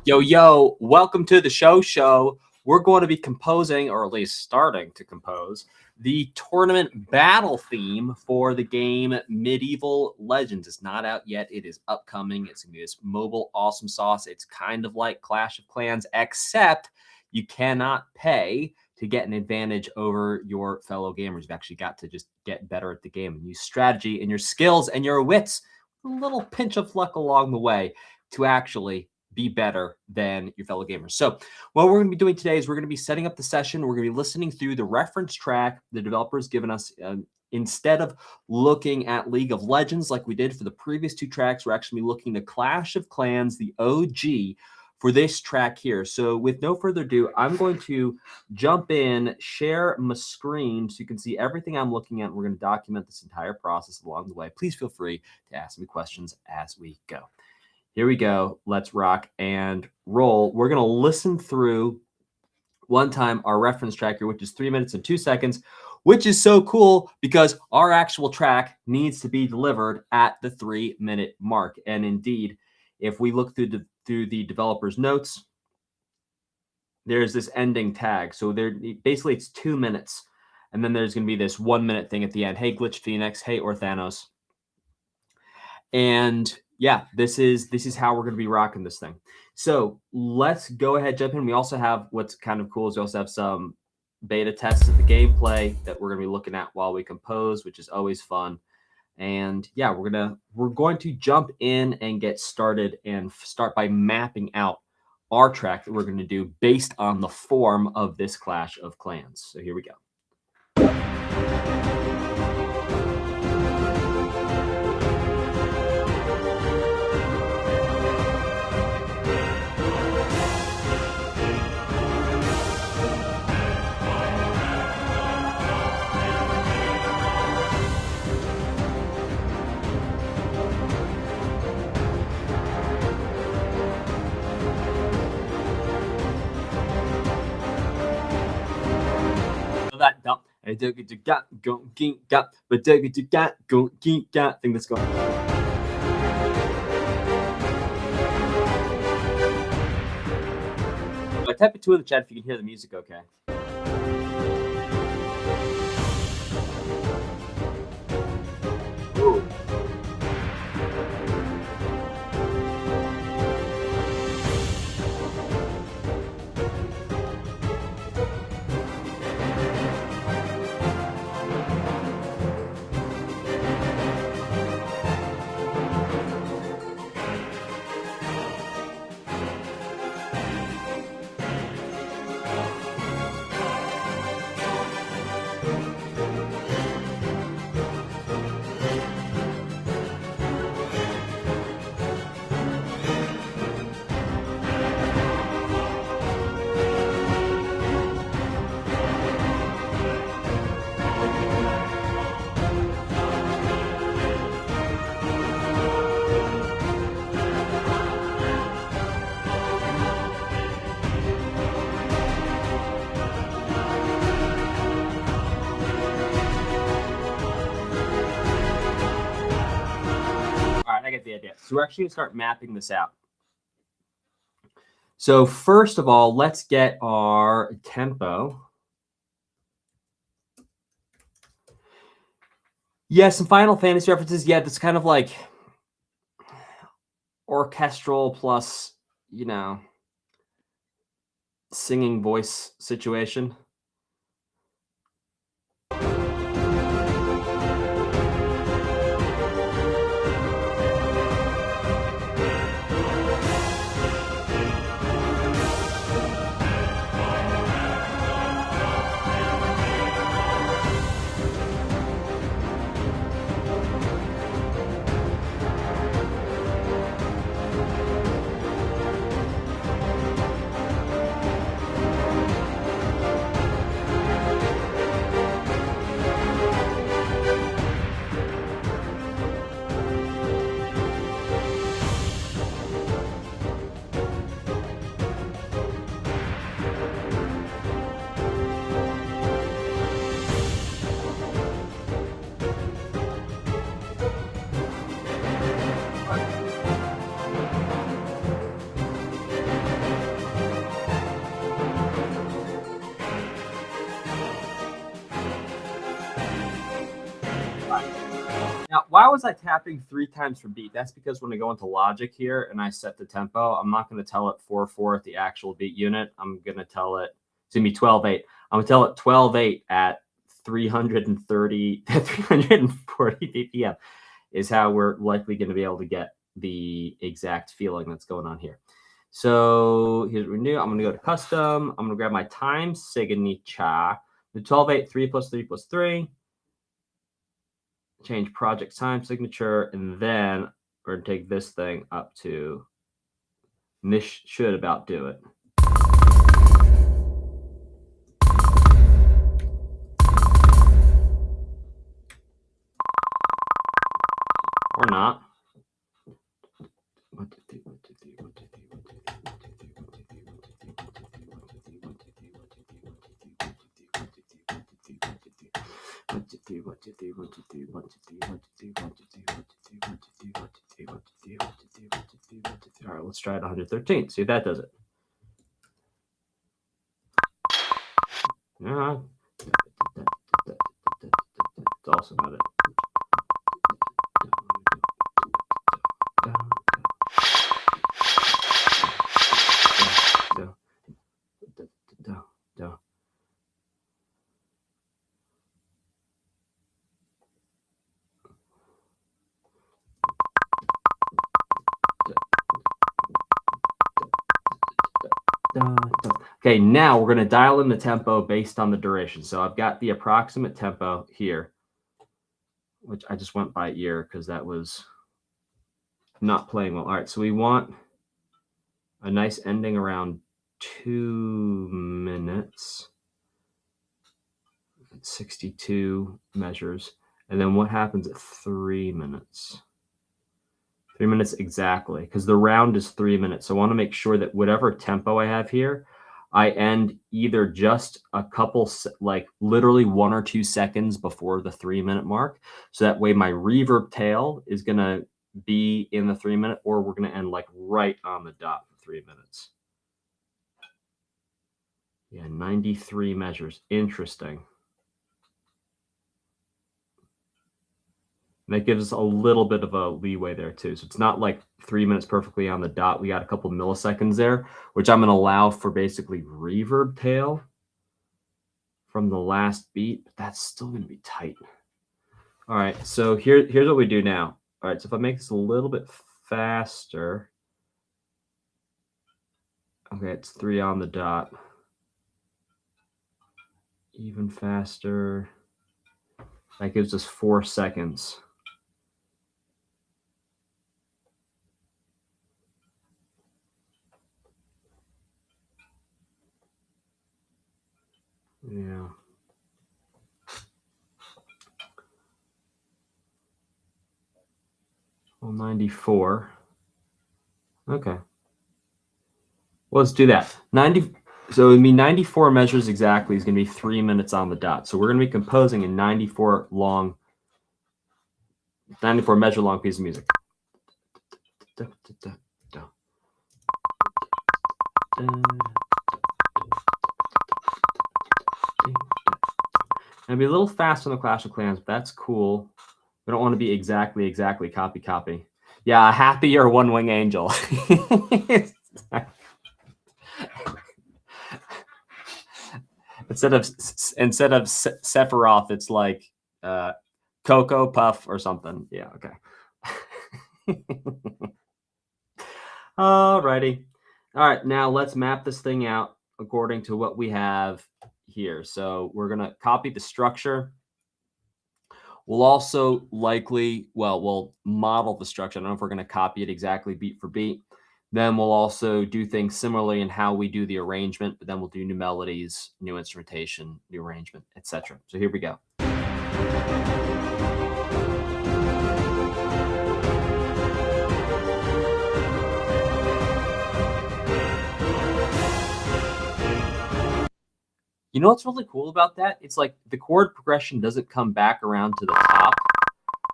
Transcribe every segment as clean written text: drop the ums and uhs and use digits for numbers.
Yo, welcome to the show. We're going to be composing, or at least starting to compose, the tournament battle theme for the game Medieval Legends. It's not out yet. It is upcoming. It's going to be this mobile awesome sauce. It's kind of like Clash of Clans, except you cannot pay to get an advantage over your fellow gamers. You've actually got to just get better at the game and use strategy and your skills and your wits, a little pinch of luck along the way to actually be better than your fellow gamers. So what we're going to be doing today is we're going to be setting up the session. We're going to be listening through the reference track the developer's given us. Instead of looking at League of Legends like we did for the previous two tracks, we're actually looking to Clash of Clans, the OG, for this track here. So with no further ado, I'm going to jump in, share my screen so you can see everything I'm looking at. We're going to document this entire process along the way. Please feel free to ask me questions as we go. Here we go. Let's rock and roll. We're going to listen through one time our reference track here, which is 3 minutes and 2 seconds, which is so cool because our actual track needs to be delivered at the 3-minute mark. And indeed, if we look through the developer's notes, there's this ending tag. So basically it's 2 minutes. And then there's going to be this 1 minute thing at the end. Hey, Glitch Phoenix. Hey, Orthanos. And yeah, this is how we're going to be rocking this thing. So let's go ahead, jump in. We also have what's kind of cool is we also have some beta tests of the gameplay that we're going to be looking at while we compose, which is always fun. And yeah, we're going to jump in and get started and start by mapping out our track that we're going to do based on the form of this Clash of Clans. So here we go. I think it's got go got but it's got go got thing that's going. I type it 2 in the chat if you can hear the music okay. Ooh. I get the idea. So we're actually going to start mapping this out. So first of all, let's get our tempo. Yeah, some Final Fantasy references. Yeah, that's kind of like orchestral plus, you know, singing voice situation. Now, why was I tapping 3 times for beat? That's because when I go into Logic here and I set the tempo, I'm not going to tell it 4/4 at the actual beat unit. I'm going to tell it, it's going to be 12/8. I'm going to tell it 12/8 at 340 BPM is how we're likely going to be able to get the exact feeling that's going on here. So here's renew. I'm going to go to custom. I'm going to grab my time signature. The 12/8, 3 plus 3 plus 3. Change project time signature, and then we're going to take this thing up to, and this should about do it. Or not. All right, let's try it 113. See if that does it. It's also not it. Okay, now we're going to dial in the tempo based on the duration. So I've got the approximate tempo here, which I just went by ear because that was not playing well. All right, so we want a nice ending around 2 minutes. 62 measures. And then what happens at 3 minutes? 3 minutes exactly, because the round is 3 minutes. So I want to make sure that whatever tempo I have here, I end either just a couple, like literally 1 or 2 seconds before the 3-minute mark. So that way my reverb tail is going to be in the 3-minute, or we're going to end like right on the dot for 3 minutes. Yeah, 93 measures. Interesting. And that gives us a little bit of a leeway there too. So it's not like 3 minutes perfectly on the dot. We got a couple milliseconds there, which I'm going to allow for basically reverb tail from the last beat, but that's still going to be tight. All right, so here's what we do now. All right, so if I make this a little bit faster, okay, it's 3 on the dot. Even faster. That gives us 4 seconds. Yeah. Well, 94. Okay. Well, let's do that. 90. So it would be 94 measures exactly is going to be 3 minutes on the dot. So we're going to be composing a 94 measure long piece of music. It'll be a little fast on the Clash of Clans, but that's cool. We don't want to be exactly copy. Yeah, Happy or One Wing Angel. Instead of Sephiroth, it's like Cocoa Puff or something. Yeah, okay. Alrighty. All right, now let's map this thing out according to what we have here. So we're going to copy the structure. We'll also likely, we'll model the structure. I don't know if we're going to copy it exactly beat for beat. Then we'll also do things similarly in how we do the arrangement, but then we'll do new melodies, new instrumentation, new arrangement, etc. So here we go. You know what's really cool about that? It's like the chord progression doesn't come back around to the top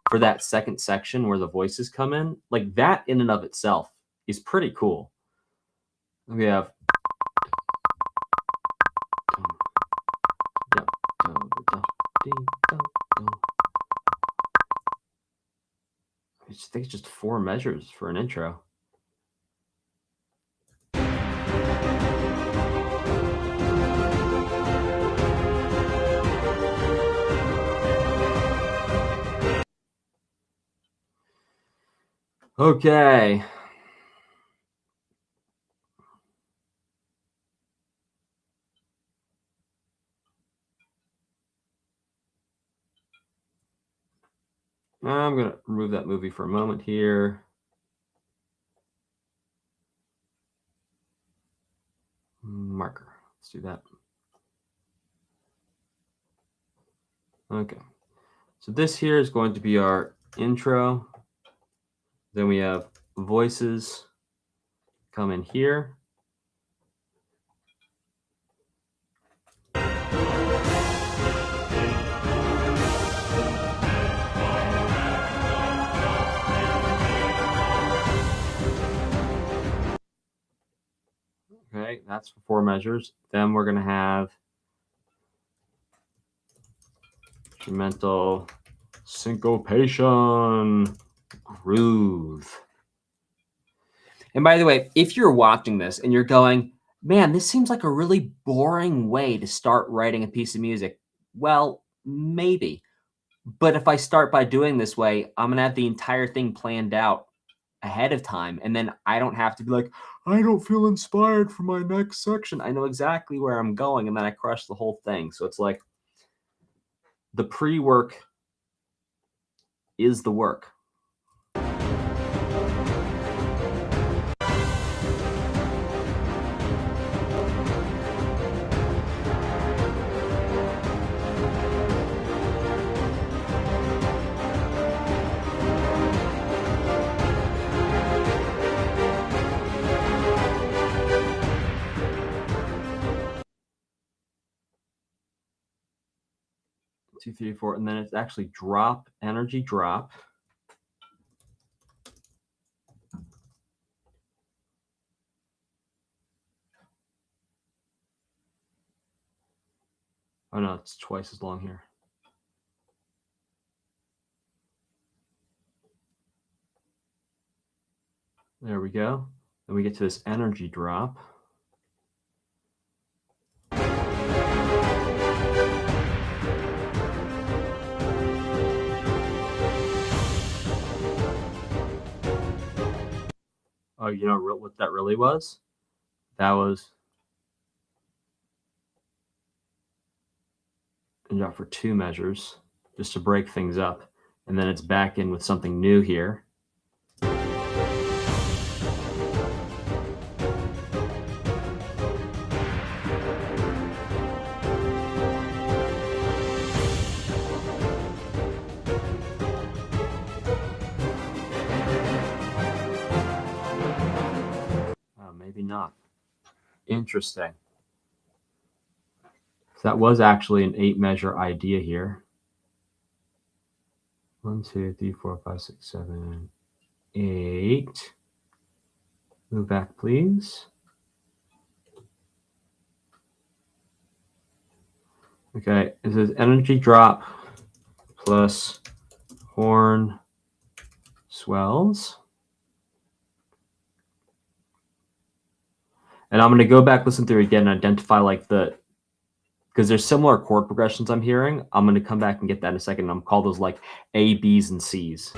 for that second section where the voices come in. Like that in and of itself is pretty cool. We have I think it's just 4 measures for an intro. Okay. I'm going to remove that movie for a moment here. Marker. Let's do that. Okay. So this here is going to be our intro. Then we have voices come in here. Okay, that's for 4 measures. Then we're going to have instrumental syncopation groove. And by the way, if you're watching this and you're going, man, this seems like a really boring way to start writing a piece of music. Well, maybe. But if I start by doing this way, I'm going to have the entire thing planned out ahead of time. And then I don't have to be like, I don't feel inspired for my next section. I know exactly where I'm going. And then I crush the whole thing. So it's like the pre-work is the work. 2, 3, 4, and then it's actually drop, energy drop. Oh no, it's twice as long here. There we go. Then we get to this energy drop. Oh, you know what that really was? That was and drop for 2 measures just to break things up. And then it's back in with something new here. Maybe not. Interesting. So that was actually an 8 measure idea here. 1, 2, 3, 4, 5, 6, 7, 8. Move back, please. Okay, it says energy drop plus horn swells. And I'm going to go back, listen through it again, and identify like because there's similar chord progressions I'm hearing. I'm going to come back and get that in a second. I'm call those like A, B's, and C's.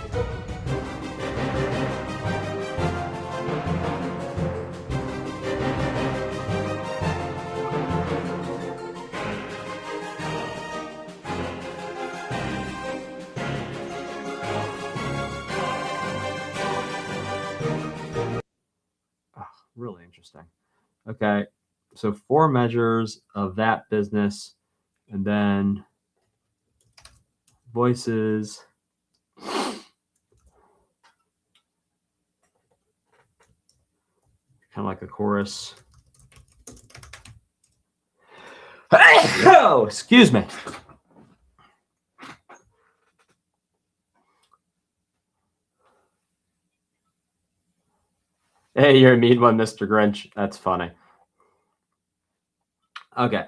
Really interesting. Okay, so 4 measures of that business, and then voices. Kind of like a chorus. Oh, excuse me. Hey, you're a mean one, Mr. Grinch. That's funny. Okay.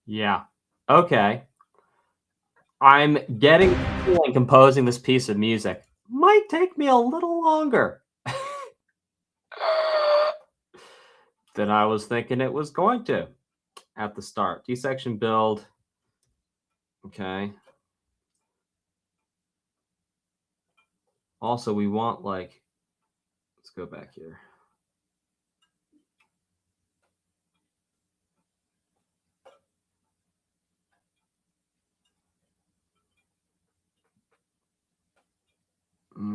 Yeah. Okay. I'm getting feeling composing this piece of music might take me a little longer than I was thinking it was going to at the start. D-section build. Okay. Also, we want like, let's go back here.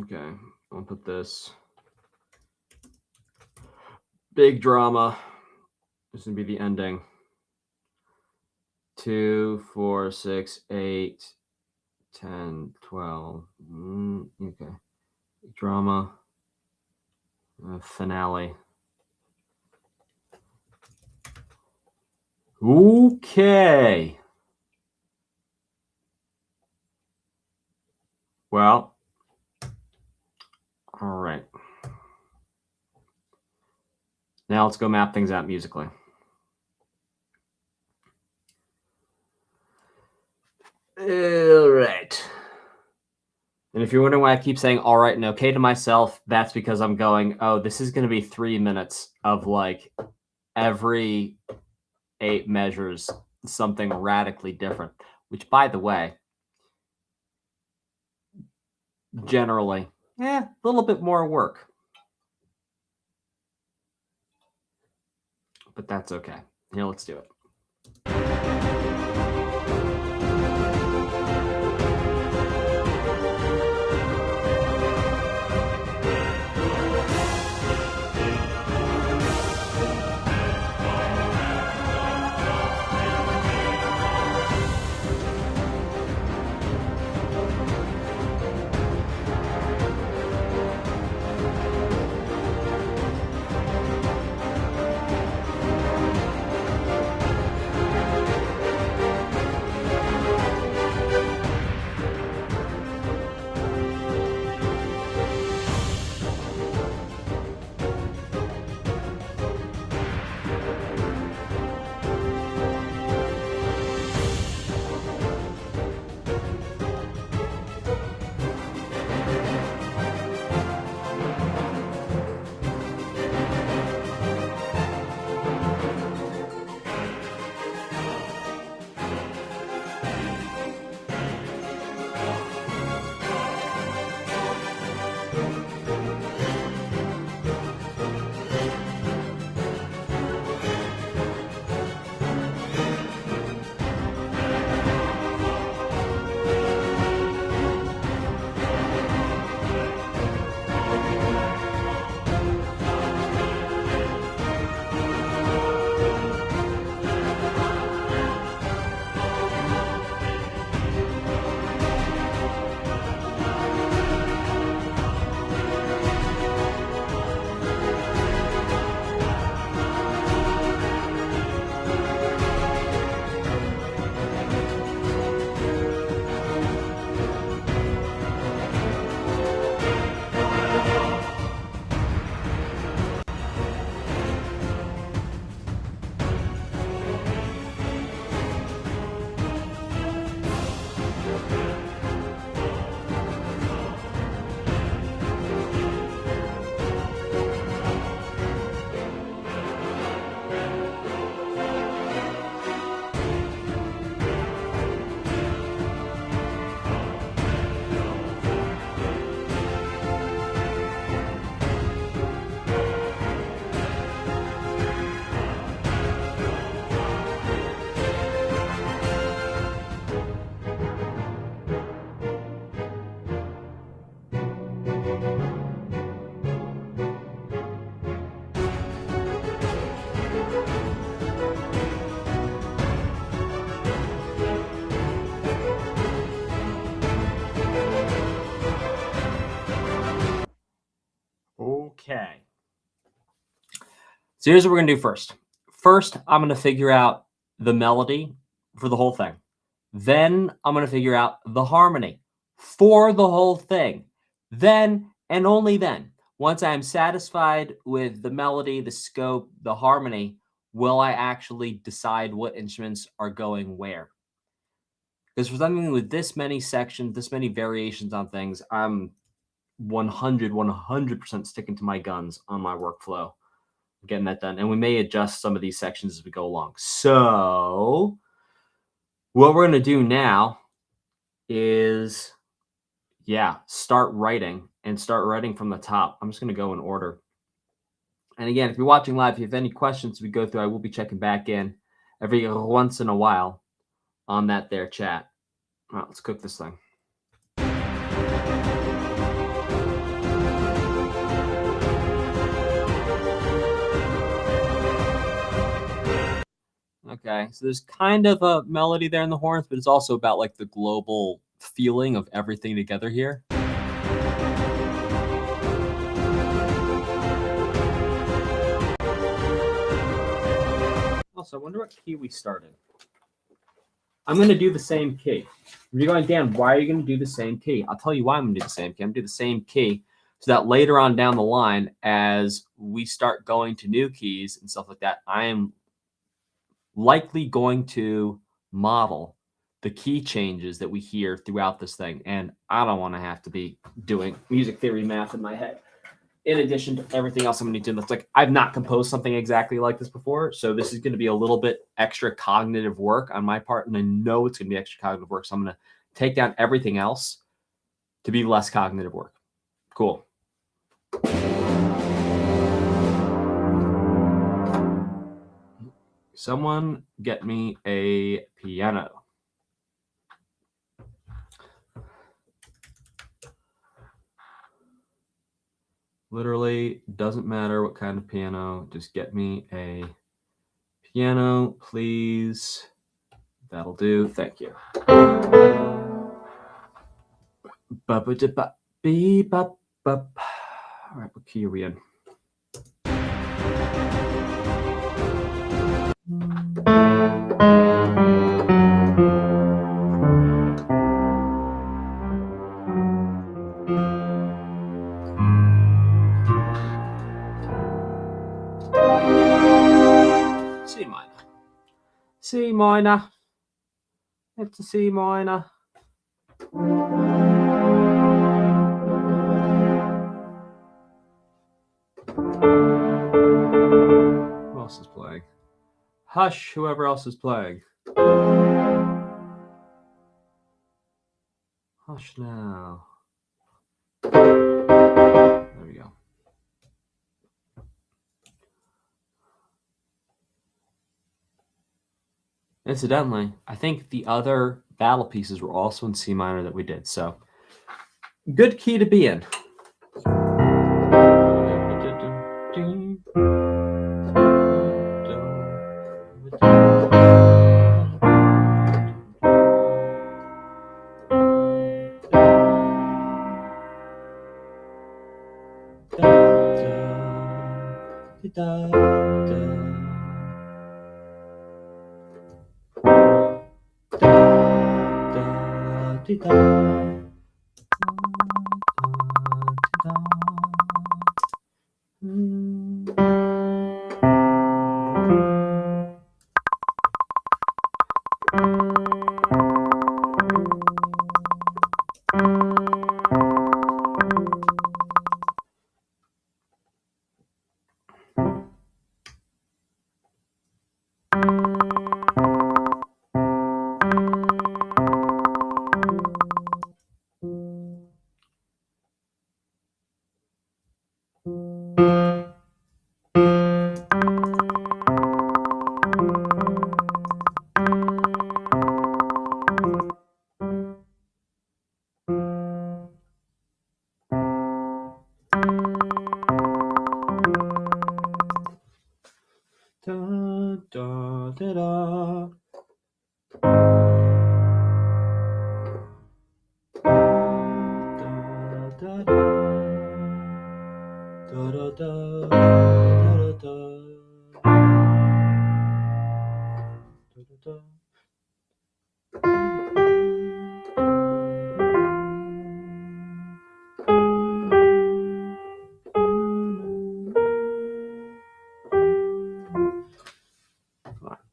Okay, I'll put this big drama. This is gonna be the ending. 2, 4, 6, 8, 10, 12. Okay. Drama. Finale. Okay. Well, all right. Now let's go map things out musically. All right. And if you're wondering why I keep saying all right and okay to myself, that's because I'm going, oh, this is going to be 3 minutes of like every 8 measures something radically different, which, by the way, generally, a little bit more work. But that's okay. Here, let's do it. Okay. So here's what we're going to do first. First, I'm going to figure out the melody for the whole thing. Then I'm going to figure out the harmony for the whole thing. Then and only then, once I'm satisfied with the melody, the scope, the harmony, will I actually decide what instruments are going where. Because for something with this many sections, this many variations on things, I'm 100% sticking to my guns on my workflow, getting that done. And we may adjust some of these sections as we go along. So what we're going to do now is, start writing and start writing from the top. I'm just going to go in order. And again, if you're watching live, if you have any questions we go through, I will be checking back in every once in a while on that there chat. All right, let's cook this thing. Okay, so there's kind of a melody there in the horns, but it's also about like the global feeling of everything together here. Also, I wonder what key we started. I'm going to do the same key. You're going, Dan, why are you going to do the same key? I'll tell you why I'm going to do the same key. I'm going to do the same key so that later on down the line, as we start going to new keys and stuff like that, I am likely going to model the key changes that we hear throughout this thing. And I don't want to have to be doing music theory math in my head. In addition to everything else I'm going to do, that's like, I've not composed something exactly like this before. So this is going to be a little bit extra cognitive work on my part. And I know it's going to be extra cognitive work. So I'm going to take down everything else to be less cognitive work. Cool. Someone get me a piano. Literally doesn't matter what kind of piano. Just get me a piano, please. That'll do. Thank you. All right, what key are we in? C minor. C minor. It's a C minor. Who else is playing? Hush, whoever else is playing. Hush now. There we go. Incidentally, I think the other battle pieces were also in C minor that we did. So, good key to be in.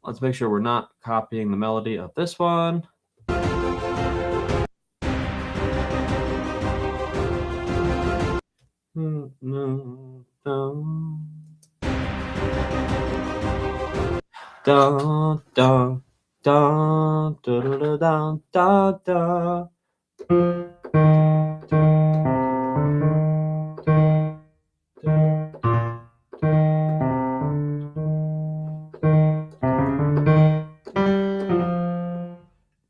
Let's make sure we're not copying the melody of this one. Da da da da da da da.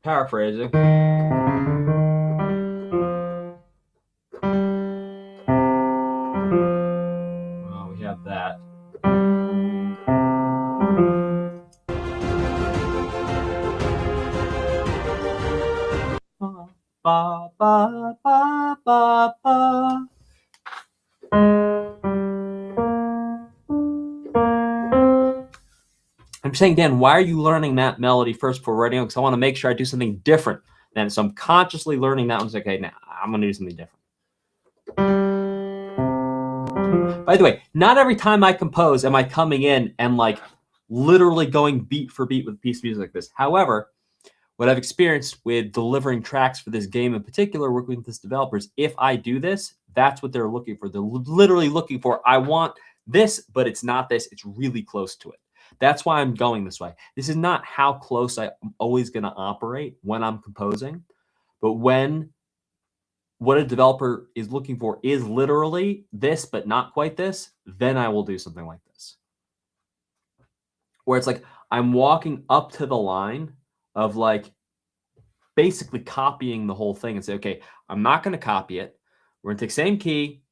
Paraphrasing. Well, we have that. Ba, ba, ba, ba, ba. I'm saying, Dan, why are you learning that melody first before writing it? Because I want to make sure I do something different than it. So I'm consciously learning that one's okay. Now I'm going to do something different. By the way, not every time I compose am I coming in and like literally going beat for beat with a piece of music like this. However, what I've experienced with delivering tracks for this game in particular, working with this developers, if I do this, that's what they're looking for. They're literally looking for, I want this, but it's not this. It's really close to it. That's why I'm going this way. This is not how close I'm always going to operate when I'm composing, but when what a developer is looking for is literally this, but not quite this, then I will do something like this. Where it's like I'm walking up to the line of like basically copying the whole thing and say, okay, I'm not going to copy it. We're going to take same key,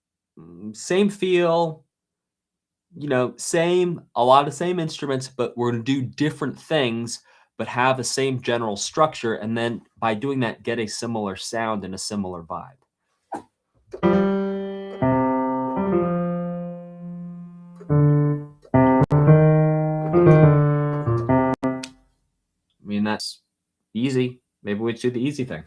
same feel, a lot of same instruments, but we're going to do different things, but have the same general structure. And then by doing that, get a similar sound and a similar vibe. I mean, that's easy. Maybe we should do the easy thing.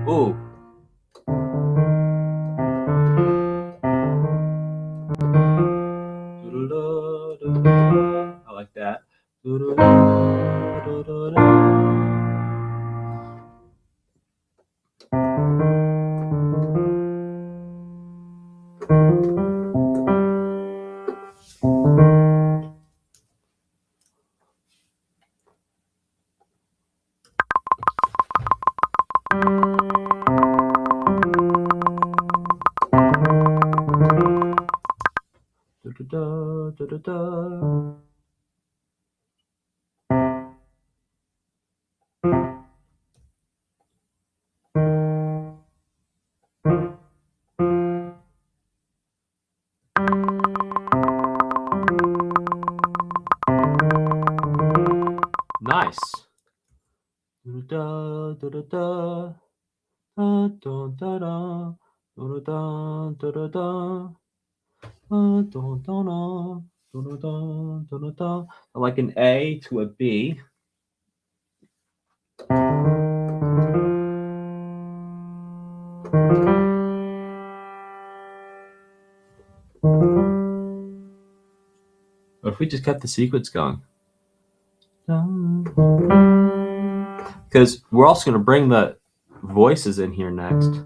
Ooh. I like that. Nice. Like an A to a B. What if we just kept the sequence going? Because we're also going to bring the voices in here next.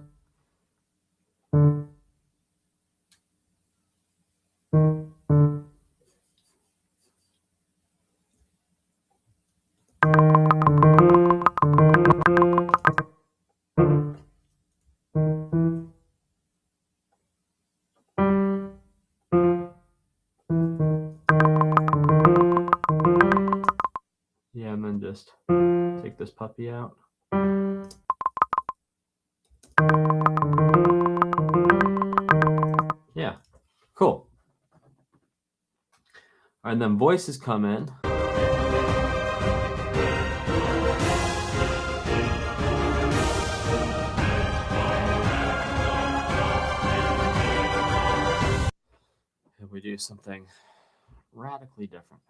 Yeah, and then just take this puppy out. Yeah, cool. And then voices come in. And we do something radically different.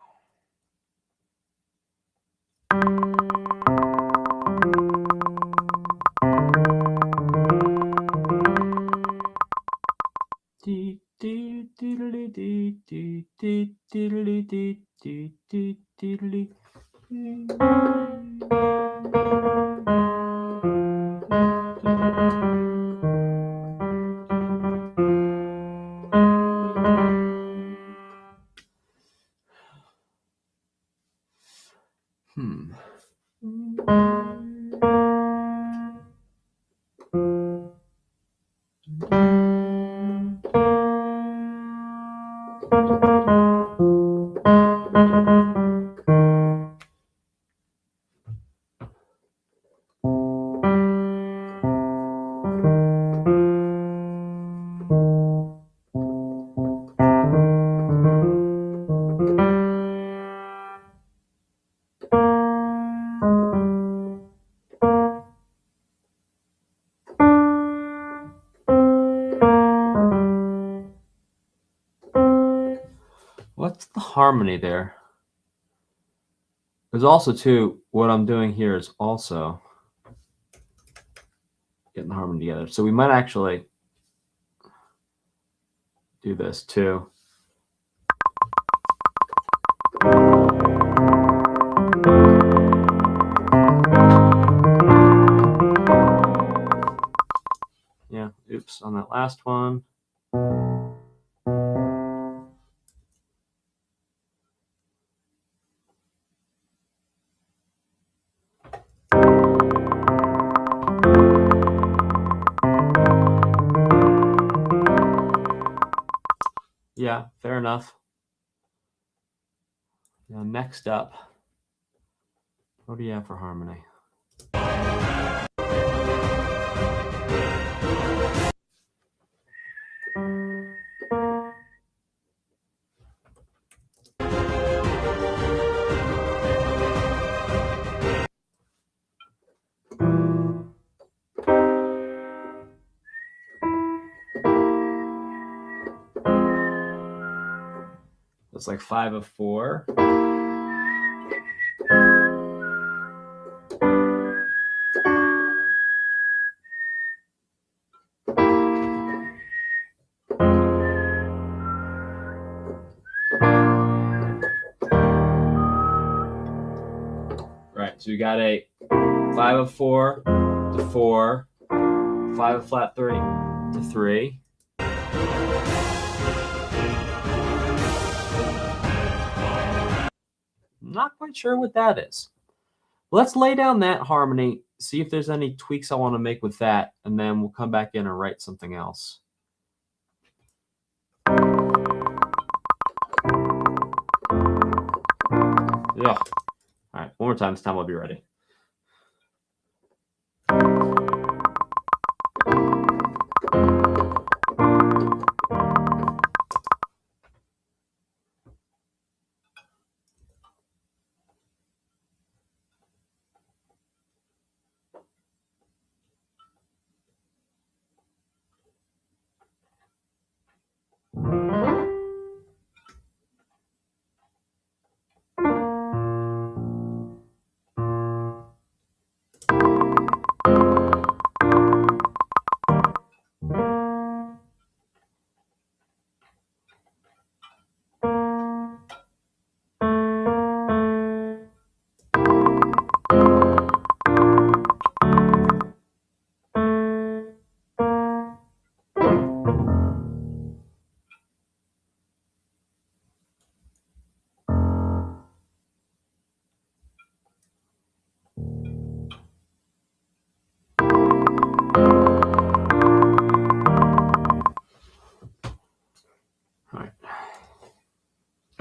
What's the harmony there? There's also, too, what I'm doing here is also getting the harmony together. So we might actually do this, too. Yeah, oops, on that last one. Yeah, fair enough. Now, next up, what do you have for harmony? It's like 5 of 4. Right, so we got a 5 of 4 to 4, 5 of flat 3 to 3. Not quite sure what that is. Let's lay down that harmony, see if there's any tweaks I want to make with that, and then we'll come back in and write something else. Yeah. All right, one more time. This time I'll be ready.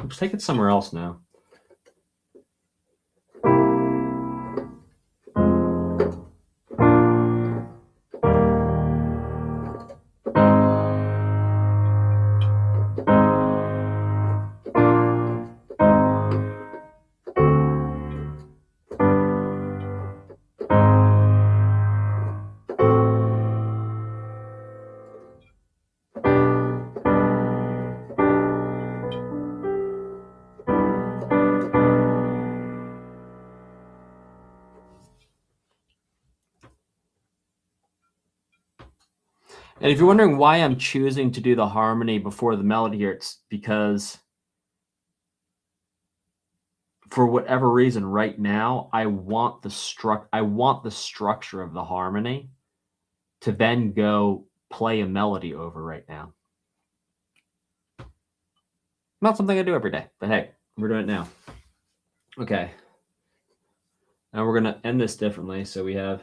Let's take it somewhere else now. And if you're wondering why I'm choosing to do the harmony before the melody here, it's because for whatever reason right now, I want the structure of the harmony to then go play a melody over right now. Not something I do every day, but hey, we're doing it now. Okay. Now we're going to end this differently. So we have...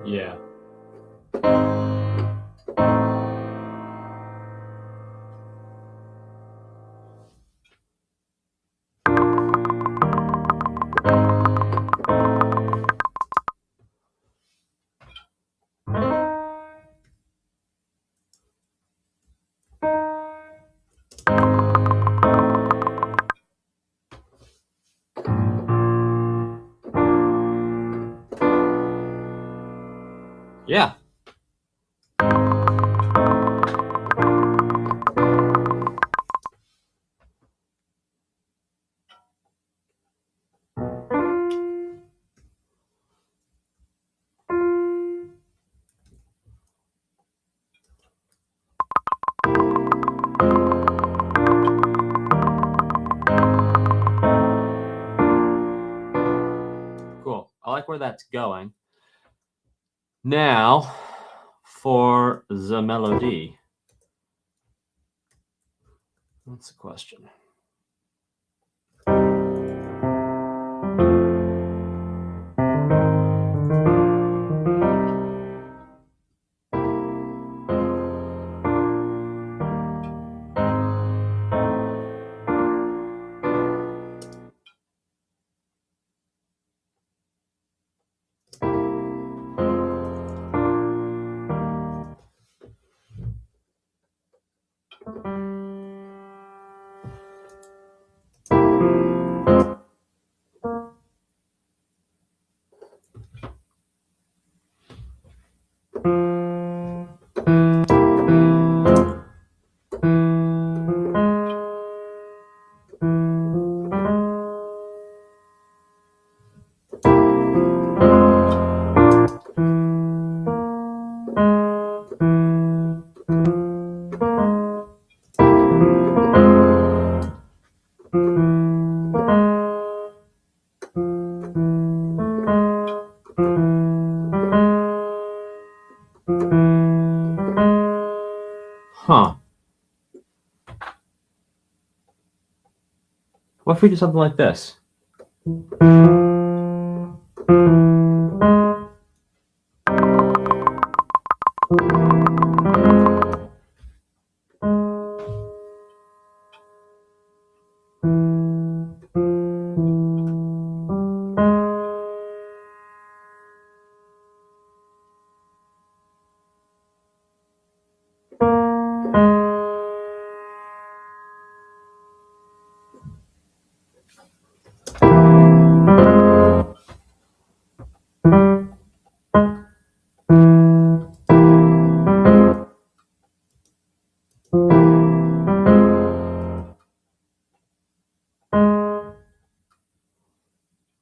Yeah. Yeah. Cool. I like where that's going. Now, for the melody. That's the question. Huh. What if we do something like this?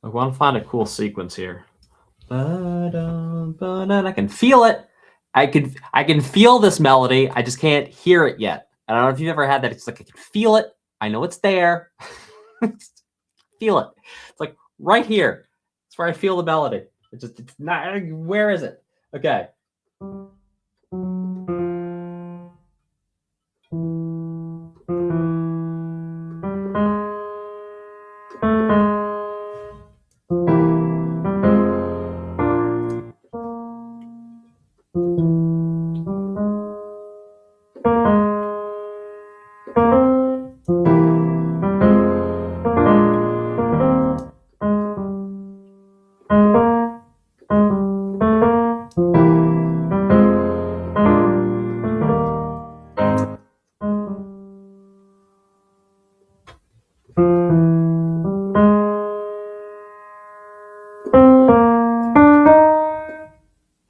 I want to find a cool sequence here. I can feel it. I can feel this melody. I just can't hear it yet. I don't know if you've ever had that. It's like I can feel it. I know it's there. Feel it. It's like right here. It's where I feel the melody. It's not. Where is it? Okay.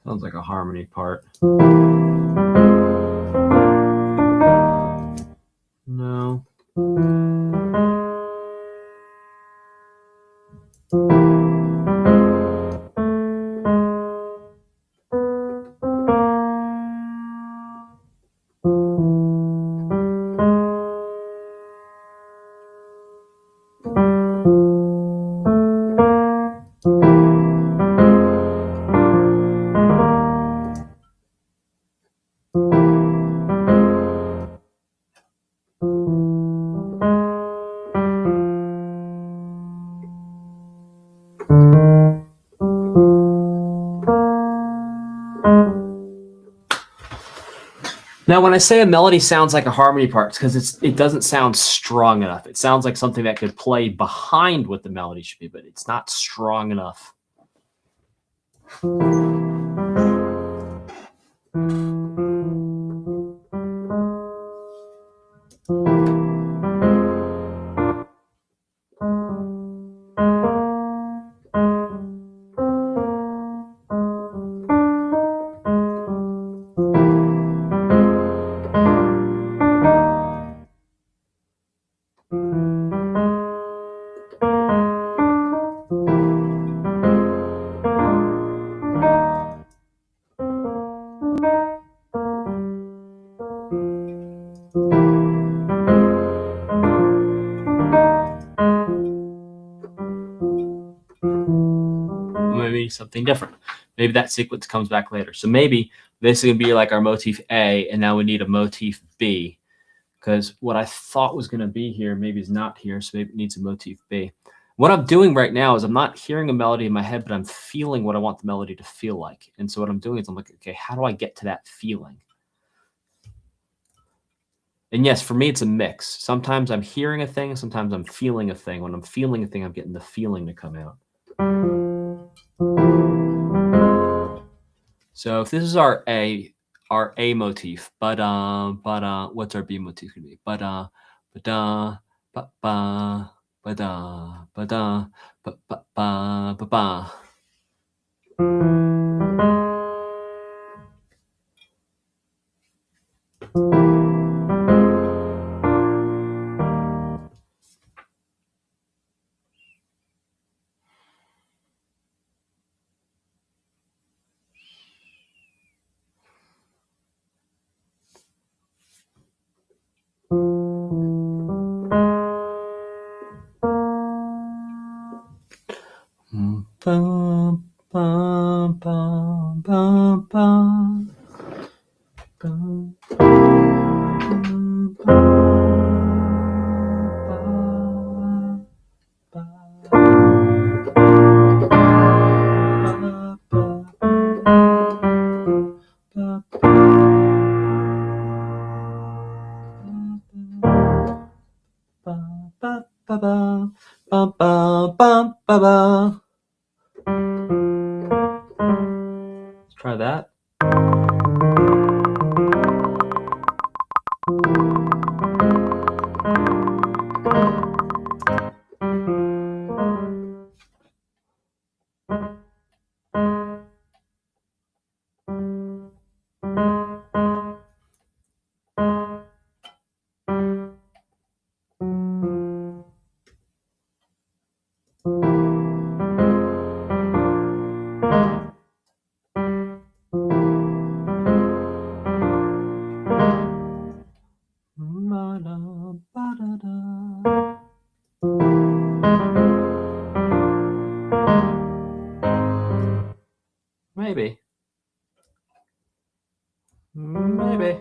Sounds like a harmony part. No. Now, when I say a melody sounds like a harmony part, it's because it doesn't sound strong enough. It sounds like something that could play behind what the melody should be, but it's not strong enough. Maybe something different. Maybe that sequence comes back later. So maybe this is going to be like our motif A, and now we need a motif B, because what I thought was going to be here maybe is not here, so maybe it needs a motif B. What I'm doing right now is I'm not hearing a melody in my head, but I'm feeling what I want the melody to feel like. And so what I'm doing is I'm like, okay, how do I get to that feeling? And yes, for me, it's a mix. Sometimes I'm hearing a thing, sometimes I'm feeling a thing. When I'm feeling a thing, I'm getting the feeling to come out. So if this is our A motif, but what's our B motif gonna be? But ba ba ba ba ba ba ba ba ba. Let's try that. Maybe. Maybe.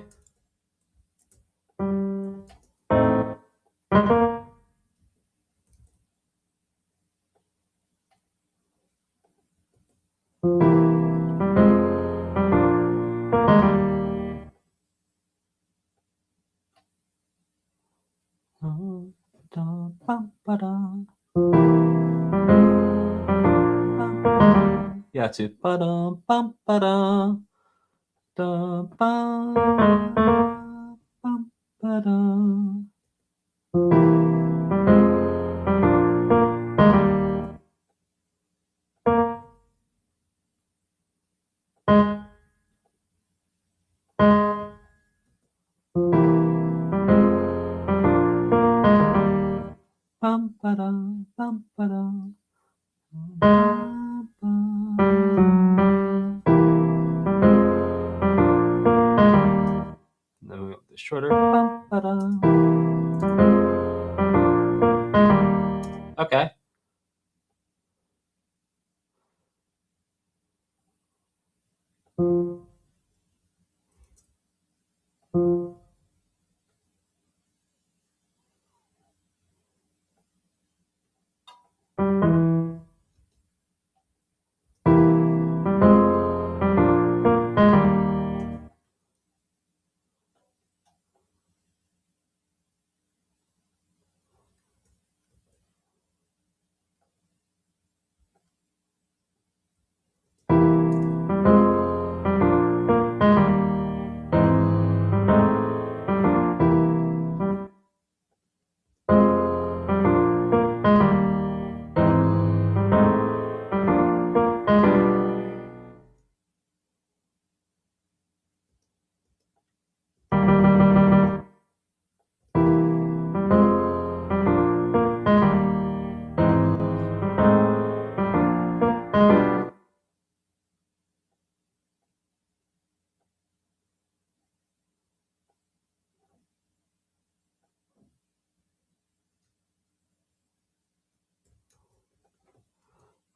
Yeah, it's it. Ba-dum, bum, ba-dum, da, bum, bum, ba-dum. Bum, ba-dum, bum, ba-dum. Bum, bum. Then we go the shorter. Bum, ba-dum. Okay.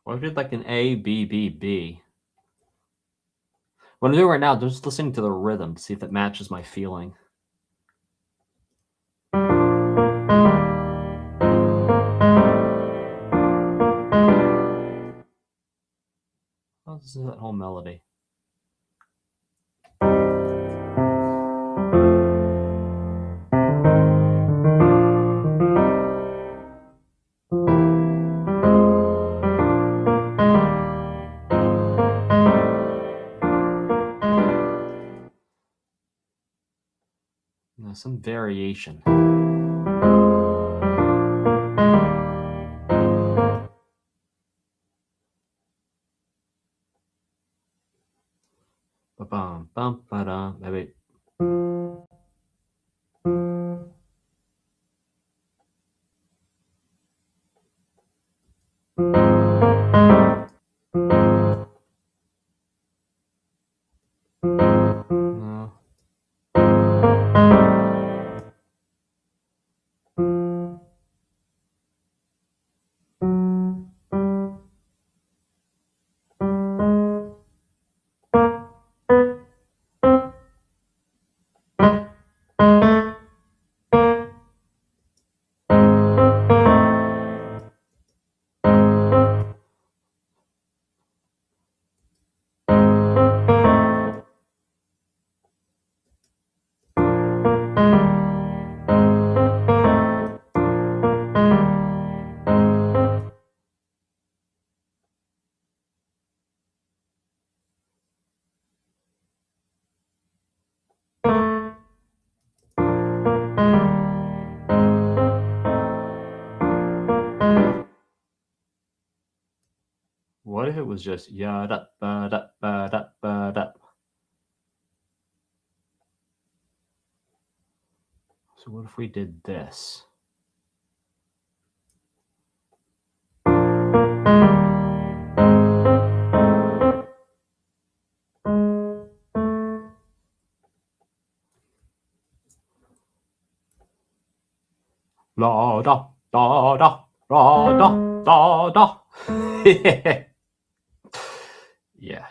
What if we did like an A, B, B, B? What I'm doing right now, I'm just listening to the rhythm to see if it matches my feeling. Oh, this is that whole melody. Some variation. Ba-bum, bum, ba-dum, maybe. No. What if it was just ya-da, ba-da, ba-da, ba-da? So what if we did this? La da da da da da da da. Yeah.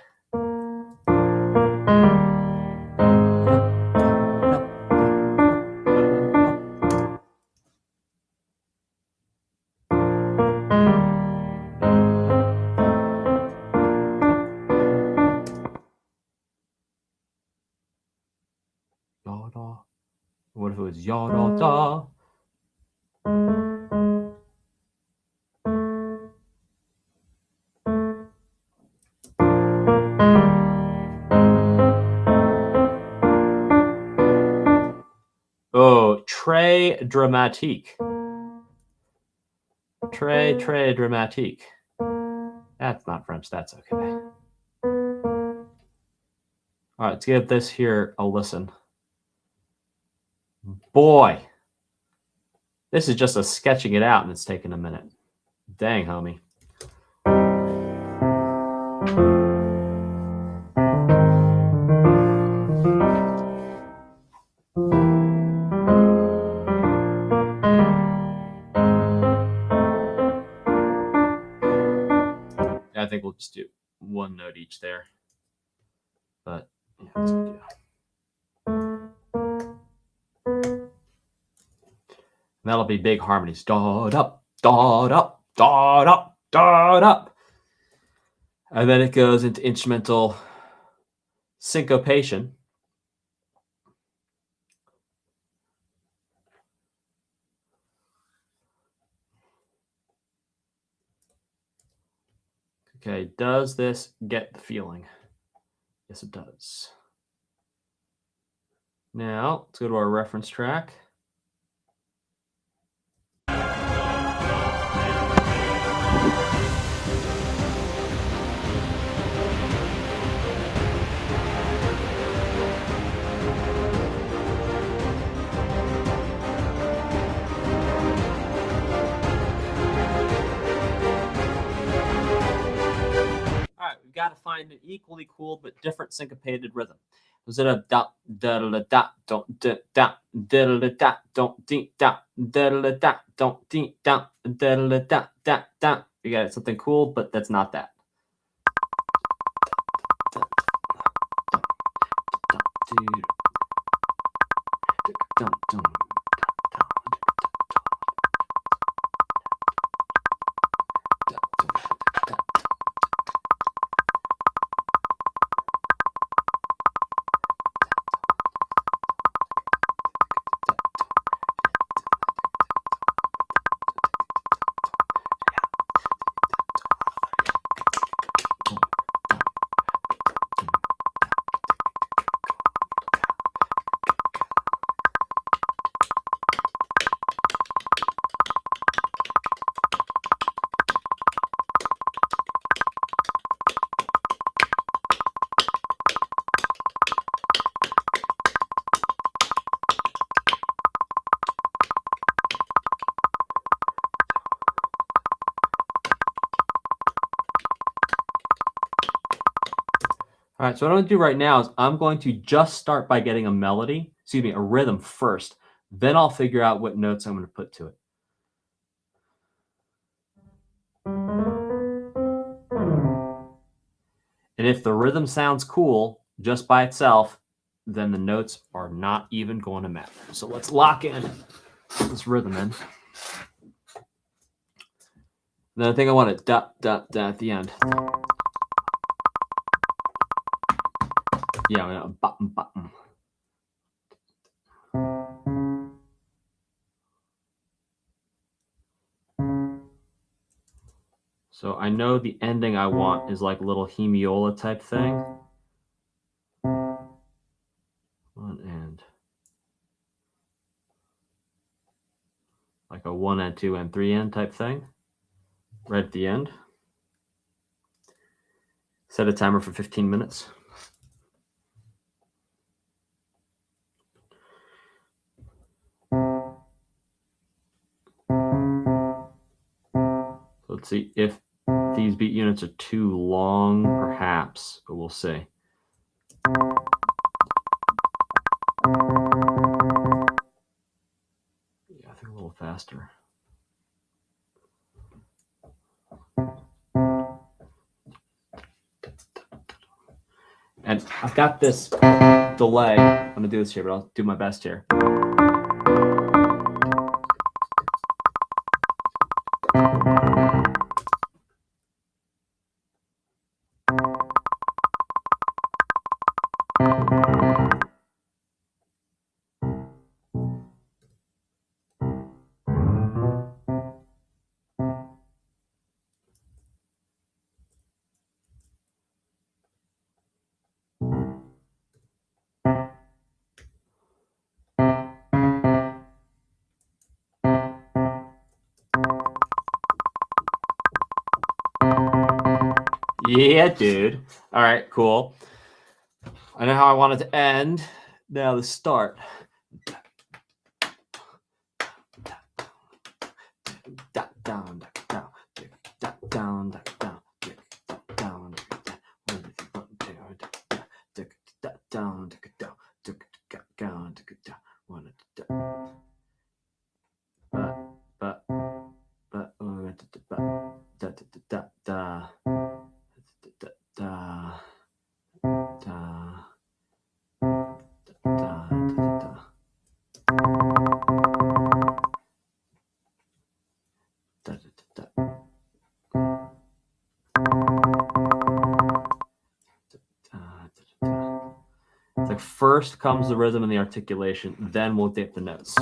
Ya-da. What if it was ya-da-da? Oh, très dramatique. Très dramatique. That's not French. That's okay. All right, let's give this here a listen. Boy, this is just a sketching it out, and it's taking a minute. Dang, homie. I think we'll just do one note each there. But yeah, that's a good deal. That'll be big harmonies. Dot up, dot up, dot up, dot up. And then it goes into instrumental syncopation. Okay, does this get the feeling? Yes, it does. Now, let's go to our reference track. All right, we've got to find an equally cool but different syncopated rhythm. Was it a da da da da don't da da da da da don't dee da da da da don't dee da da da da da You got something cool, but that's not that. All right, so what I'm going to do right now is I'm going to just start by getting a rhythm first. Then I'll figure out what notes I'm going to put to it. And if the rhythm sounds cool just by itself, then the notes are not even going to matter. So let's lock in this rhythm in. Then I think I want it da da da at the end. Yeah, button button. So I know the ending I want is like a little hemiola type thing. One end. Like a 1 and 2 and 3 end type thing. Right at the end. Set a timer for 15 minutes. Let's see if these beat units are too long, perhaps, but we'll see. Yeah, I think a little faster. And I've got this delay. I'm going to do this here, but I'll do my best here. Yeah, dude. All right, cool. I know how I want it to end. Now the start. Down, down, down. It's like first comes the rhythm and the articulation, then we'll dip the notes.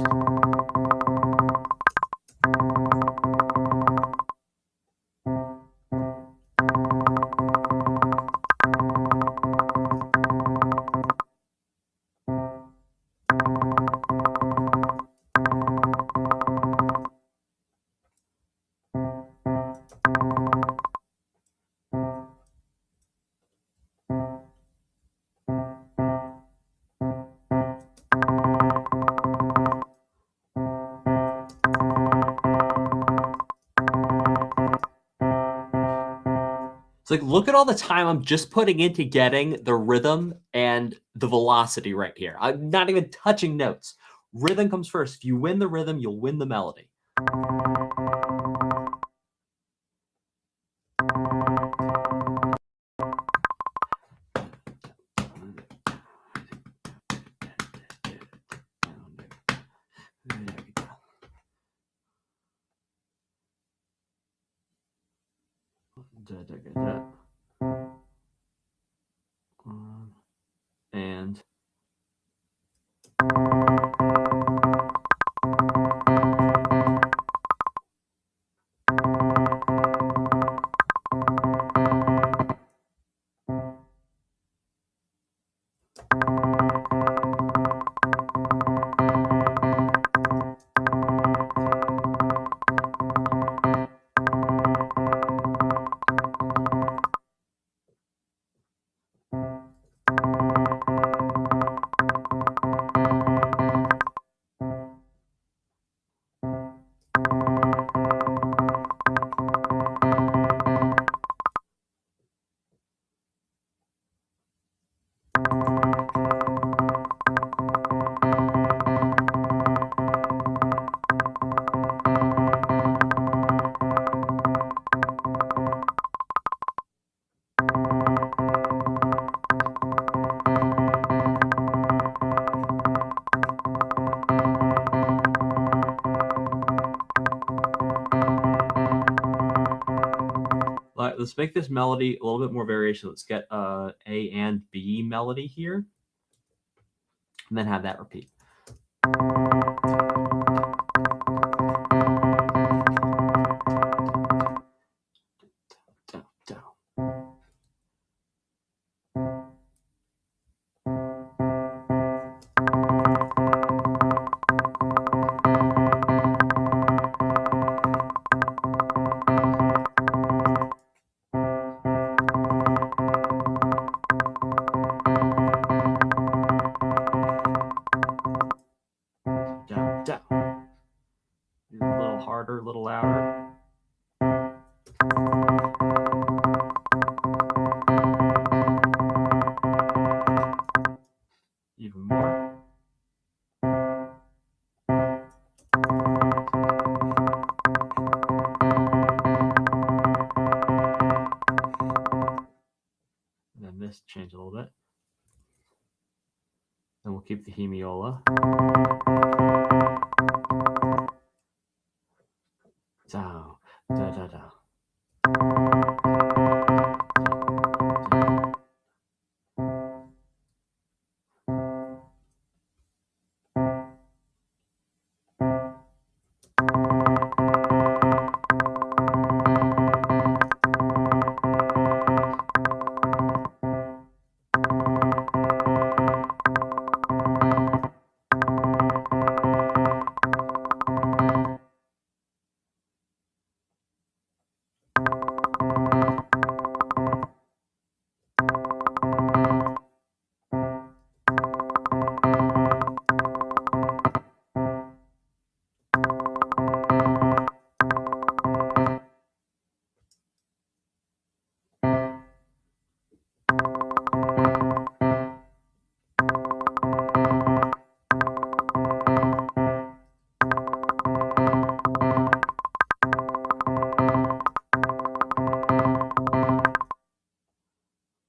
It's like, look at all the time I'm just putting into getting the rhythm and the velocity right here. I'm not even touching notes. Rhythm comes first. If you win the rhythm, you'll win the melody. And let's make this melody a little bit more variation. Let's get A and B melody here, and then have that repeat. A little harder, a little louder. Even more. And then this change a little bit. Then we'll keep the hemiola. So, da da da.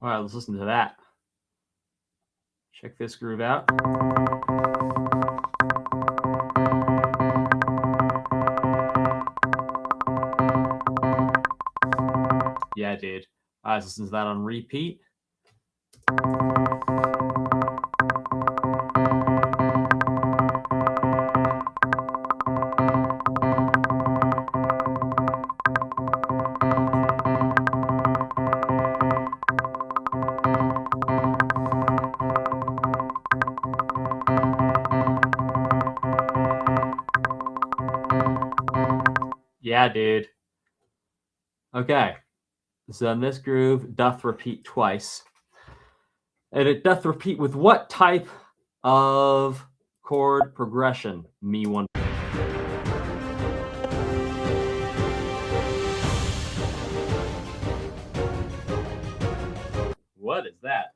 All right, let's listen to that. Check this groove out. Yeah, dude. All right, let's listen to that on repeat. Yeah, dude. Okay. So then this groove doth repeat twice. And it doth repeat with what type of chord progression? Me one. What is that?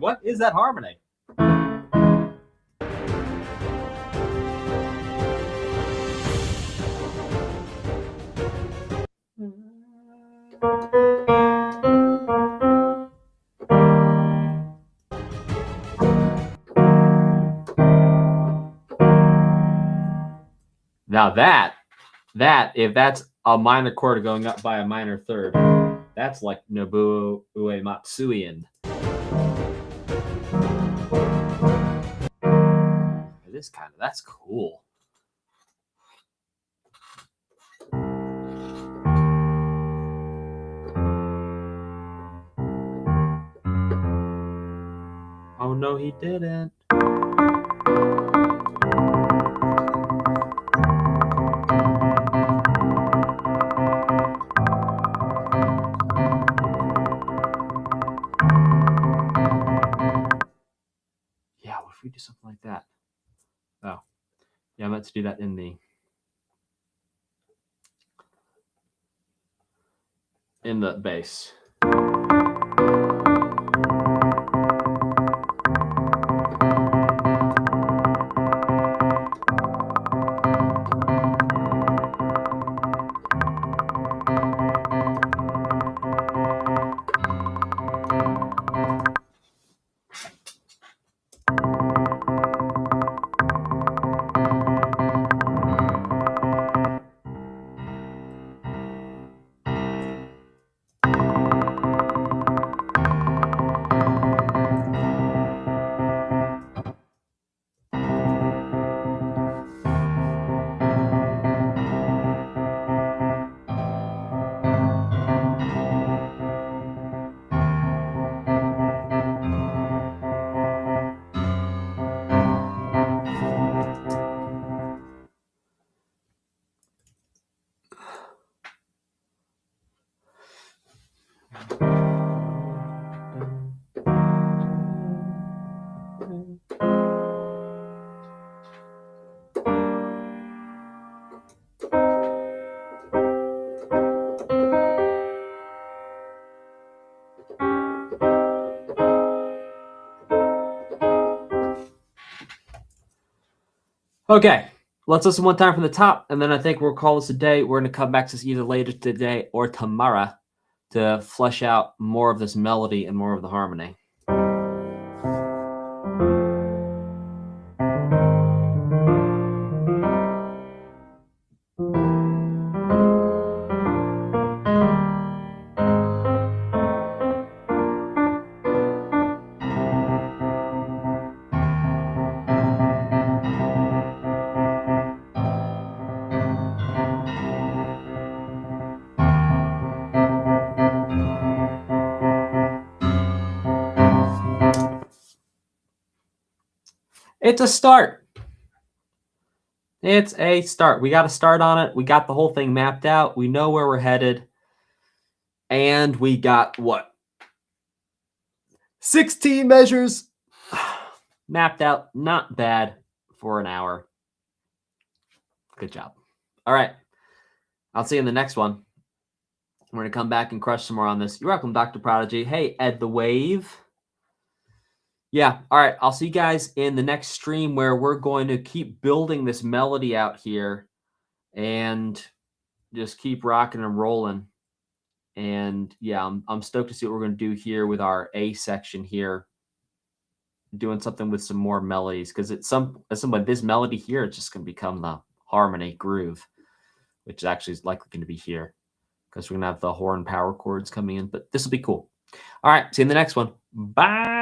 What is that harmony? Now that if that's a minor chord going up by a minor third, that's like Nobuo Uematsuian. That's cool. Oh no, he didn't. Yeah, what if we do something like that? Oh, yeah, I meant to do that in the bass. Okay, let's listen one time from the top, and then I think we'll call this a day. We're going to come back to this either later today or tomorrow to flesh out more of this melody and more of the harmony. It's a start. It's a start. We got a start on it. We got the whole thing mapped out. We know where we're headed. And we got what? 16 measures mapped out. Not bad for an hour. Good job. All right. I'll see you in the next one. We're going to come back and crush some more on this. You're welcome, Dr. Prodigy. Hey, Ed the Wave. Yeah. All right. I'll see you guys in the next stream where we're going to keep building this melody out here and just keep rocking and rolling. And yeah, I'm stoked to see what we're going to do here with our A section here, doing something with some more melodies, because it's this melody here, it's just going to become the harmony groove, which actually is likely going to be here because we're going to have the horn power chords coming in. But this will be cool. All right. See you in the next one. Bye.